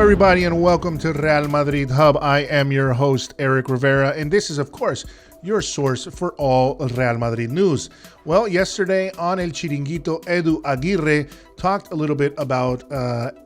everybody, and welcome to Real Madrid Hub. I am your host, Eric Rivera, and this is, of course, your source for all Real Madrid news. Well, yesterday on El Chiringuito, Edu Aguirre talked a little bit about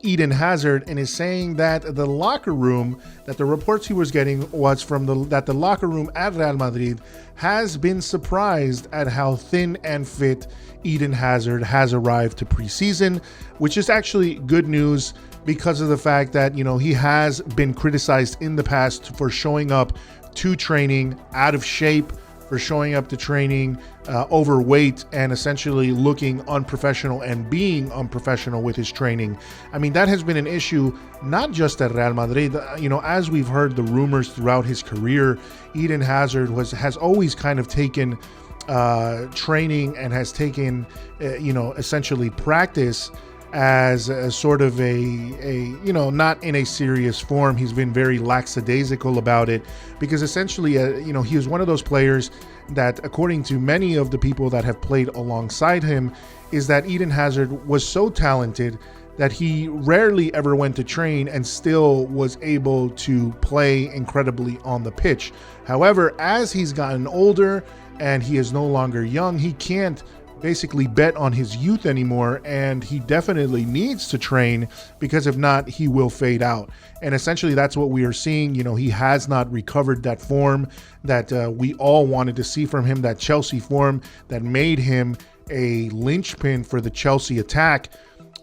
Eden Hazard and is saying that the locker room, that the reports he was getting was that the locker room at Real Madrid has been surprised at how thin and fit Eden Hazard has arrived to preseason, which is actually good news because of the fact that, he has been criticized in the past for showing up to training out of shape, for showing up to training overweight and essentially looking unprofessional and being unprofessional with his training. I mean, that has been an issue not just at Real Madrid. As we've heard the rumors throughout his career, Eden Hazard has always kind of taken training and has taken, essentially practice as a sort of a not in a serious form. He's been very lackadaisical about it because essentially, he was one of those players that, according to many of the people that have played alongside him, is that Eden Hazard was so talented that he rarely ever went to train and still was able to play incredibly on the pitch. However, as he's gotten older and he is no longer young, he can't basically bet on his youth anymore, and he definitely needs to train because if not, he will fade out. And essentially that's what we are seeing. He has not recovered that form that we all wanted to see from him, that Chelsea form that made him a linchpin for the Chelsea attack.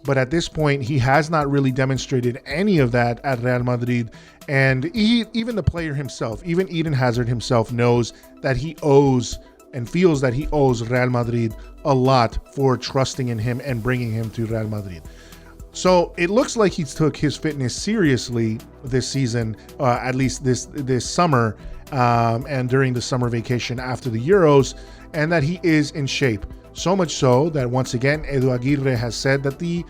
But at this point, he has not really demonstrated any of that at Real Madrid. And even the player himself, even Eden Hazard himself, knows that he owes and feels that he owes Real Madrid a lot for trusting in him and bringing him to Real Madrid. So it looks like he took his fitness seriously this season, at least this summer, and during the summer vacation after the Euros, and that he is in shape. So much so that once again, Edu Aguirre has said that the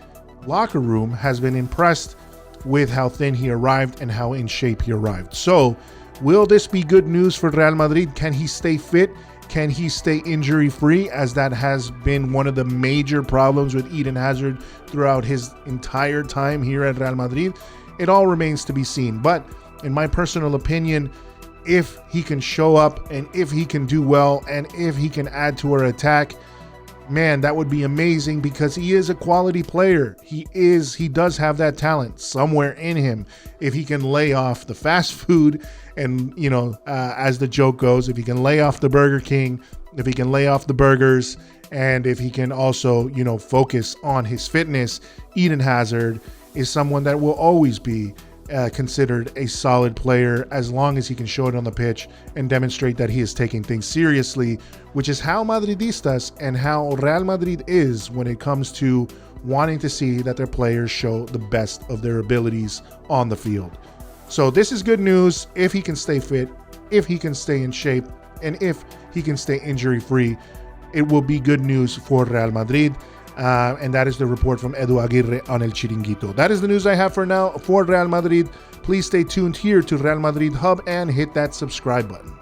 locker room has been impressed with how thin he arrived and how in shape he arrived. So will this be good news for Real Madrid? Can he stay fit? Can he stay injury-free, as that has been one of the major problems with Eden Hazard throughout his entire time here at Real Madrid? It all remains to be seen. But in my personal opinion, if he can show up and if he can do well and if he can add to our attack, man, that would be amazing because he is a quality player. He does have that talent somewhere in him. If he can lay off the fast food and, as the joke goes, if he can lay off the Burger King, if he can lay off the burgers, and if he can also, focus on his fitness, Eden Hazard is someone that will always be considered a solid player as long as he can show it on the pitch and demonstrate that he is taking things seriously, which is how Madridistas and how Real Madrid is when it comes to wanting to see that their players show the best of their abilities on the field. So this is good news if he can stay fit, if he can stay in shape, and if he can stay injury-free. It will be good news for Real Madrid. And that is the report from Edu Aguirre on El Chiringuito. That is the news I have for now for Real Madrid. Please stay tuned here to Real Madrid Hub and hit that subscribe button.